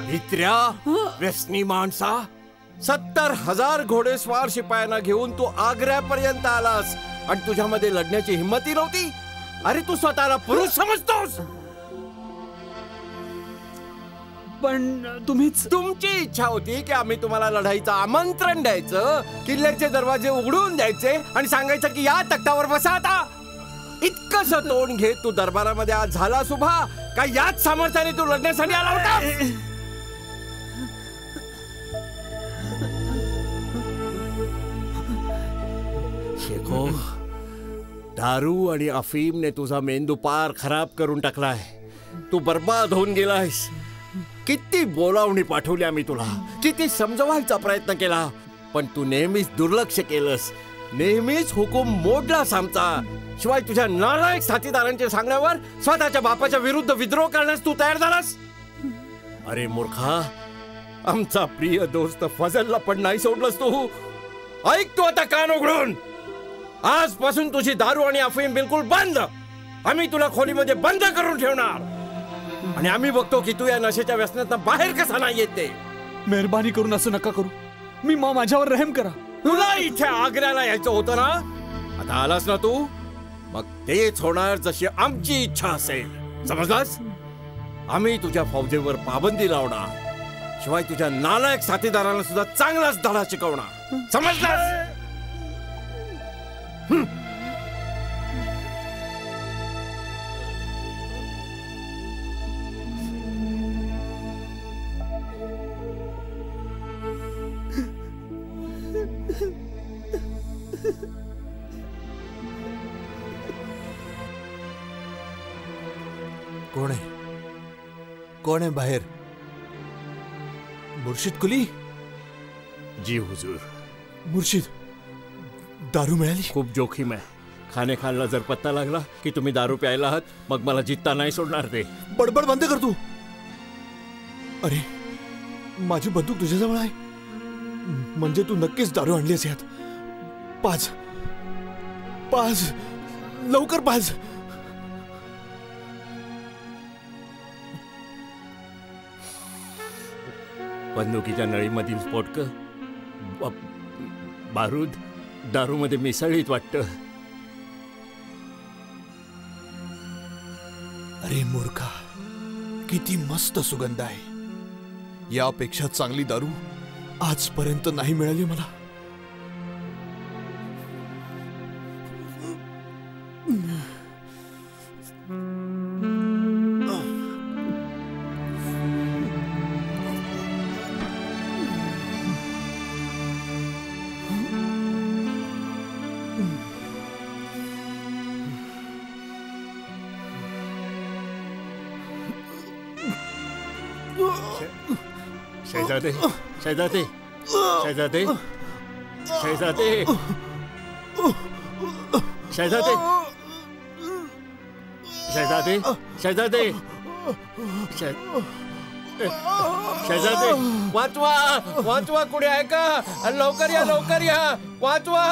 भित्र्या व्यसनी माणसा, 70,000 घोडेस्वार शिपायांना घेऊन तू आग्र्यापर्यंत आलास आणि तुझ्यामध्ये लढण्याची हिंमती नव्हती. अरे तू स्वतःला पुरुष समजतोस. पण तुमची इच्छा होती की आम्ही तुम्हाला लढाईचं आमंत्रण द्यायचं, किल्ल्याचे दरवाजे उघडून द्यायचे आणि सांगायचं की या तख्तावर बसा आता. इतकंस तोंड घेत तू दरबारामध्ये आज झाला उभा का याच सामर्थ्याने तू लढण्यासाठी आला होता? शेखो, दारू आणि अफीमने तुझा मेंदू पार खराब करून टाकलाय. तू बर्बाद होऊन गेलायस. किती बोलावणी पाठवली आम्ही तुला, किती समजवायचा प्रयत्न केला, पण तू नेहमीच दुर्लक्ष केलंस. नेहमीच हुकूम मोडलास आमचा. शिवाय तुझ्या नालायक साथीदारांच्या सांगण्यावर स्वतःच्या बापाच्या विरुद्ध विद्रोह करण्यास तू तयार झालास. अरे मूर्खा, आमचा प्रिय दोस्त फजलला पण नाही सोडलंस तू. ऐक तू आता कान उघडून. आजपासून तुझी दारू आणि अफीम बिलकुल बंद. आम्ही तुला खोलीमध्ये बंद करून ठेवणार आणि आम्ही बघतो की तू या नशेच्या व्यसनातून बाहेर कसा नाही येत ते. मेहरबानी करून असं नका करू. मी माझ्यावर रहम करा. तुला इथे आग्र्याला यायचं होतं ना, आता आलास ना तू, मग तेच होणार जशी आमची इच्छा असेल. समजलास? आम्ही तुझ्या फौजेवर पाबंदी लावणार. शिवाय तुझ्या नालायक साथीदारांना सुद्धा चांगलाच धडा शिकवणार. समजलास? कोण आहे? कोण आहे बाहेर? मुर्शिद कुली? जी हुजूर. मुर्शिद, दारू मिळाली? खूप जोखीम आहे. खाने खानला जर पत्ता लागला की तुम्ही दारू प्यायला आहात, मग मला जित्ता नाही सोडणार ते. बडबड बंद कर तू. अरे माझी बंदूक तुझ्याजवळ आहे म्हणजे तू नक्कीच दारू आणलीस यात. पाज पाज लवकर पाज. बंदुकीच्या नळीमधील स्फोटक बारूद दारूमध्ये मिसळीत वाटतं. अरे मूर्खा, किती मस्त सुगंध आहे. यापेक्षा चांगली दारू आजपर्यंत नाही मिळाली मला. शहजादे शहजादे शहजादे शहजादे शहजादे शहजादे शहजादे शहजादे वाचवा वाचवा, कुठे आहे का? लवकर या लवकर या, वाचवा.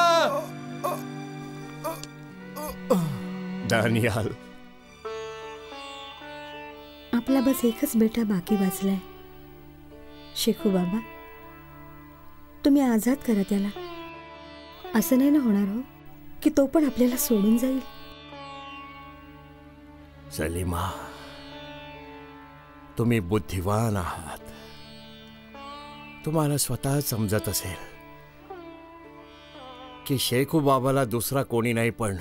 दानियाल, आपला बस एकच बेटा बाकी वाचलाय. शेखू बाबा, तुम्ही आझाद करा त्याला. असं नाही ना होणार हो की तो पण आपल्याला सोडून जाईल. सलीमा, तुम्ही बुद्धिवान आहात. तुम्हाला स्वतः समजत असेल की शेखू बाबाला दुसरा कोणी नाही, पण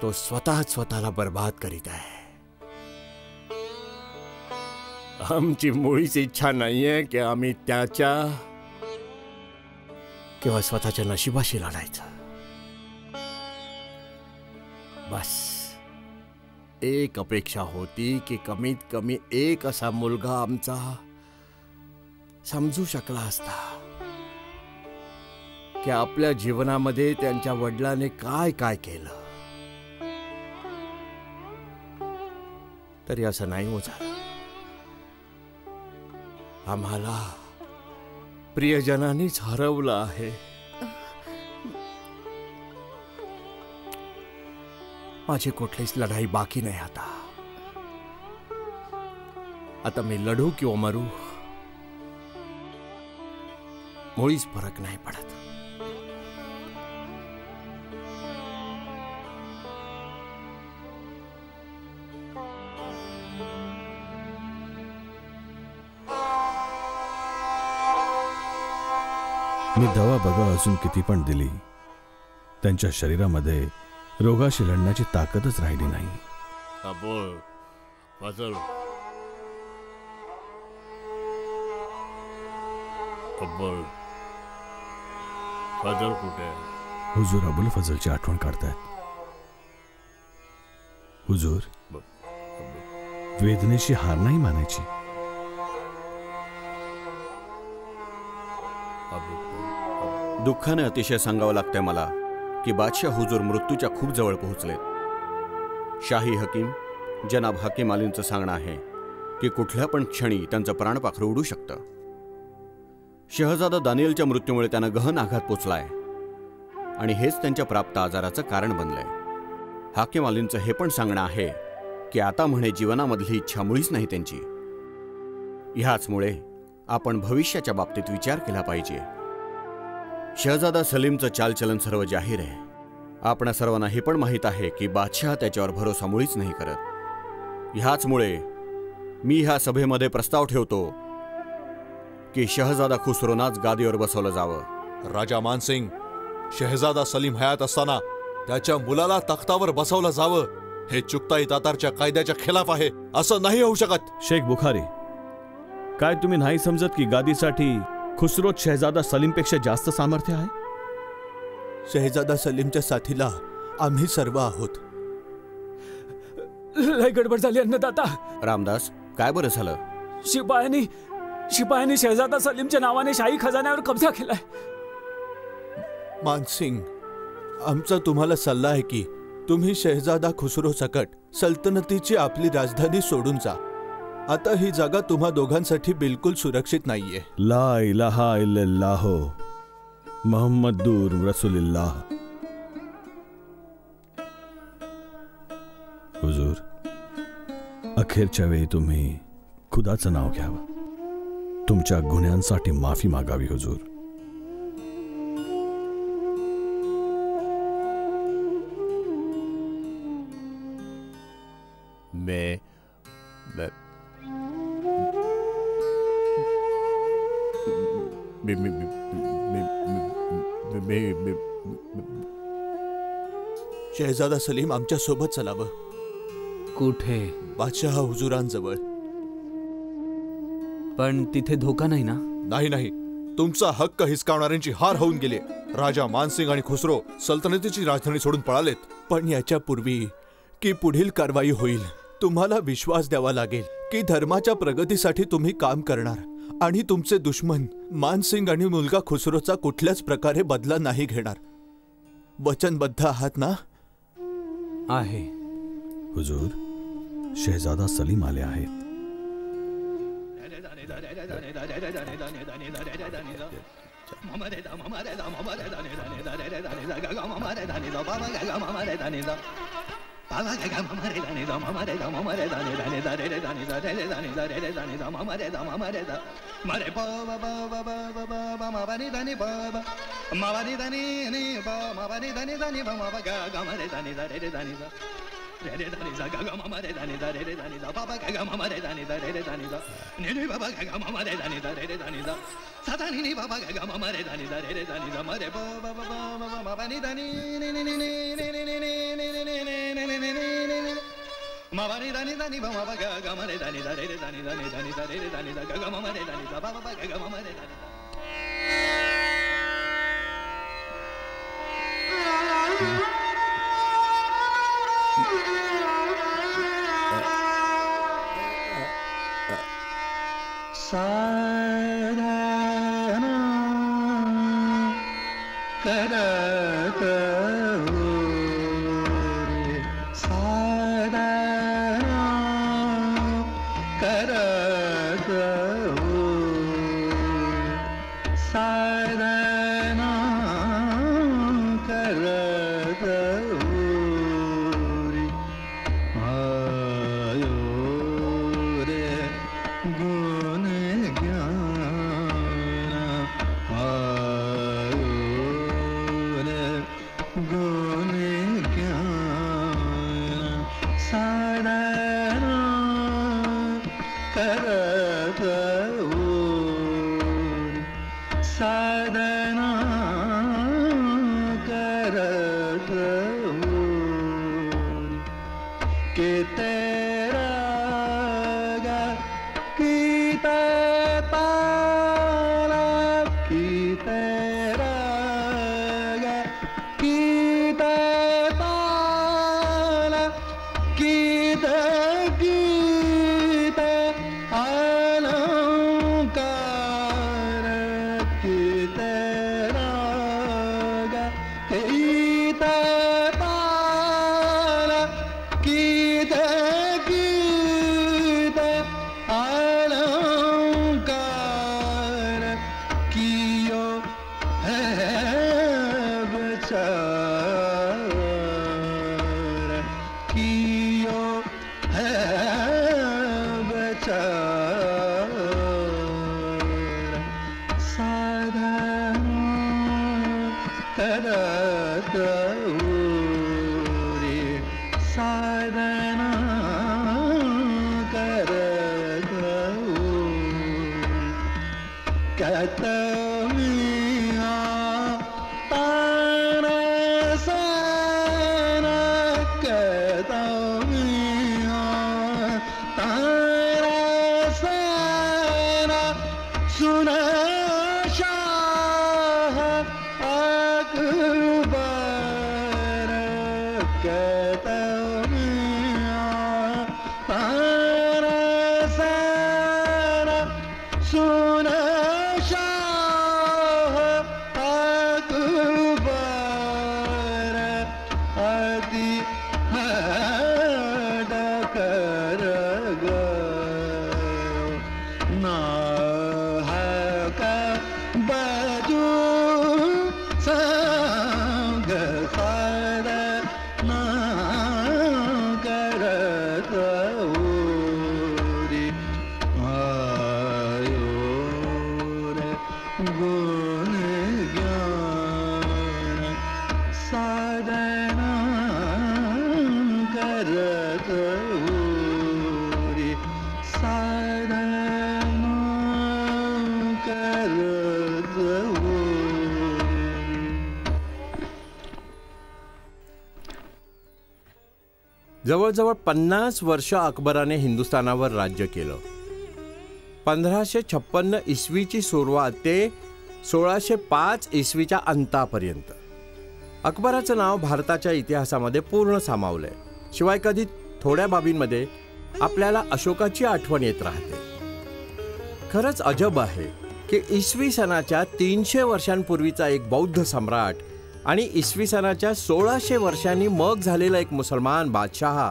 तो स्वतःला बर्बाद करीत आहे. आमची मुळीच इच्छा नाहीये की आम्ही त्याच्या किंवा स्वतःच्या नशिबाशी लढायचं. बस एक अपेक्षा होती की कमीत कमी एक असा मुलगा आमचा समजू शकला असता की आपल्या जीवनामध्ये त्यांच्या वडिलांनी काय काय केलं. तरी असं नाही हो झालं. आम्हाला प्रियजनांनीच हरवलं आहे. माझी कुठलीच लढाई बाकी नाही. आता मी लढू किंवा मरू मुळीच फरक नाही पडत. मी दवा बघा अजून किती पण दिली, त्यांच्या शरीरामध्ये रोगाशी लढण्याची ताकदच राहिली नाही. बोल फजल, बोल फजल कुठे? हुजूर अबुल फजलची आठवण काढतायत. हुजूर, वेदनेची हार नाही मानायची. दुःखाने अतिशय सांगावं लागतंय मला की बादशाह हुजूर मृत्यूच्या खूप जवळ पोहोचलेत. शाही हकीम जनाब हाकीम अलींचं सांगणं आहे की कुठल्या पण क्षणी त्यांचं प्राणपाखरू उडू शकतं. शहजादा दानियलच्या मृत्यूमुळे त्यांना गहन आघात पोचलाय आणि हेच त्यांच्या प्राप्त आजाराचं कारण बनलंय. हाकीम अलींचं हे पण सांगणं आहे की आता म्हणे जीवनामधली इच्छा मुळीच नाही त्यांची. ह्याचमुळे आपण भविष्याच्या बाबतीत विचार केला पाहिजे. शहजादा सलीमचं चालचलन सर्व जाहीर आहे. आपणा सर्वांना हे पण माहीत आहे की बादशाह त्याच्यावर भरोसा मुळीच नाही करत. ह्याचमुळे मी ह्या सभेमध्ये प्रस्ताव ठेवतो की शहजादा खुसरोनाच गादीवर बसवलं जावं. राजा मानसिंग, शहजादा सलीम हयात असताना त्याच्या मुलाला तख्तावर बसवलं जावं हे चुगताई तातारच्या कायद्याच्या खिलाफ आहे. असं नाही होऊ शकत. शेख बुखारी, काय तुम्ही नाही समजत की गादीसाठी खुसरोत शहजादा सलीमपेक्षा जास्त सामर्थ्य आहे? शहजादा सलीमच्या साथीला आम्ही सर्व आहोत. लय गडबड झाली अन्नदाता. रामदास, काय बरं झालं? शिपायांनी शहजादा सलीमच्या नावाने शाही खजान्यावर कब्जा केलाय. मानसिंग, आमचा तुम्हाला सल्ला आहे की तुम्ही शहजादा खुसरो सकट सल्तनतीची आपली राजधानी सोडून जा. आता ही जागा तुम्हा दोघांसाठी बिलकुल सुरक्षित नाहीये. ला इलाहा इल्लल्लाह मुहम्मदुर रसूलुल्लाह. हुजूर, अखेरच्या वेळी तुम्ही खुदाचं नाव घ्यावं. तुमच्या गुन्ह्यांसाठी माफी मागावी हुजूर. शहजादा सलीम आमच्या सोबत चलावं. कुठे? बादशाह हुजुरांजवळ. पण तिथे धोका नाही ना? नाही नाही, तुमचा हक्क हिसकावणाऱ्यांची हार होऊन गेली. राजा मानसिंग आणि खुसरो सल्तनतीची राजधानी सोडून पळालेत. पण याच्या पूर्वी की पुढील कारवाई होईल, तुम्हाला विश्वास द्यावा लागेल की धर्माच्या प्रगतीसाठी तुम्ही काम करणार आणि तुमचे दुश्मन मानसिंग आणि मुलगा खुसरोचा कुठल्याच प्रकारे बदला नाही घेणार. वचनबद्ध आहात ना? आहे हुजूर. शहजादा सलीम आले आहेत. रे साधा जवळजवळ 50 वर्ष अकबराने हिंदुस्थानावर राज्य केलं. 1556 इसवीची सुरुवात ते 1605 इसवीच्या अंतापर्यंत अकबराचं नाव भारताच्या इतिहासामध्ये पूर्ण सामावलंय. शिवाय कधी थोड्या बाबींमध्ये आपल्याला अशोकाची आठवण येत राहते. खरंच अजब आहे की इसवी सनाच्या 300 वर्षांपूर्वीचा एक बौद्ध सम्राट आणि इसवी सनाच्या 1600 वर्षांनी मग झालेला एक मुसलमान बादशहा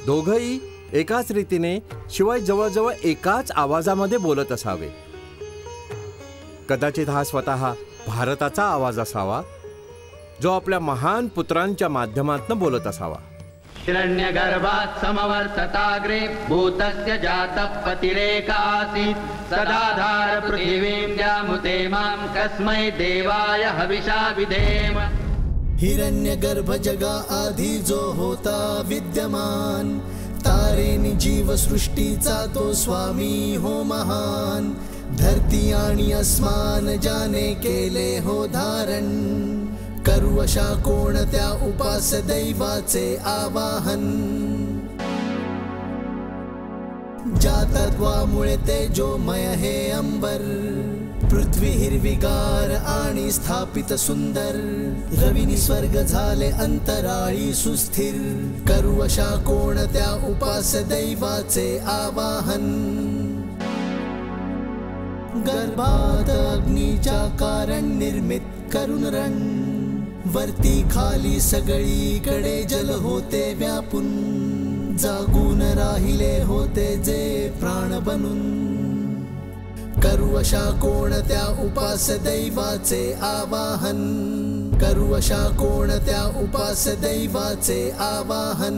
दोघंही एकाच रीतीने शिवाय जवळजवळ एकाच आवाजामध्ये बोलत असावे. कदाचित हा स्वतः भारताचा आवाज असावा जो आपल्या महान पुत्रांच्या माध्यमातून बोलत असावा. हिरण्यगर्भात् समवर्तताग्रे भूतस्य जातः पतिरेकासीत् सदाधार पृथिवीं द्यामुते मां कस्मै देवाय हविषा विधेम. हिरण्यगर्भ जगा आधी जो होता विद्यमान तारेनी जीव सृष्टीचा तो स्वामी हो महान. धरती आणि अस्मान जाने केले हो धारण करू अशा कोणत्या उपास दैवाचे आवाहन. ज्या तत्वामुळे तेजोमय हे अंबर पृथ्वी हिरवीगार आणि स्थापित सुंदर रविनी स्वर्ग झाले अंतराळी सुस्थिर करू अशा कोणत्या उपास दैवाचे आवाहन. गर्भात अग्नीच्या कारण निर्मित करून रण वरती खाली सगळीकडे जल होते व्यापून जागून राहिले होते जे प्राण बनून करू अशा कोणत्या उपास दैवाचे आवाहन. करू अशा कोणत्या उपास दैवाचे आवाहन.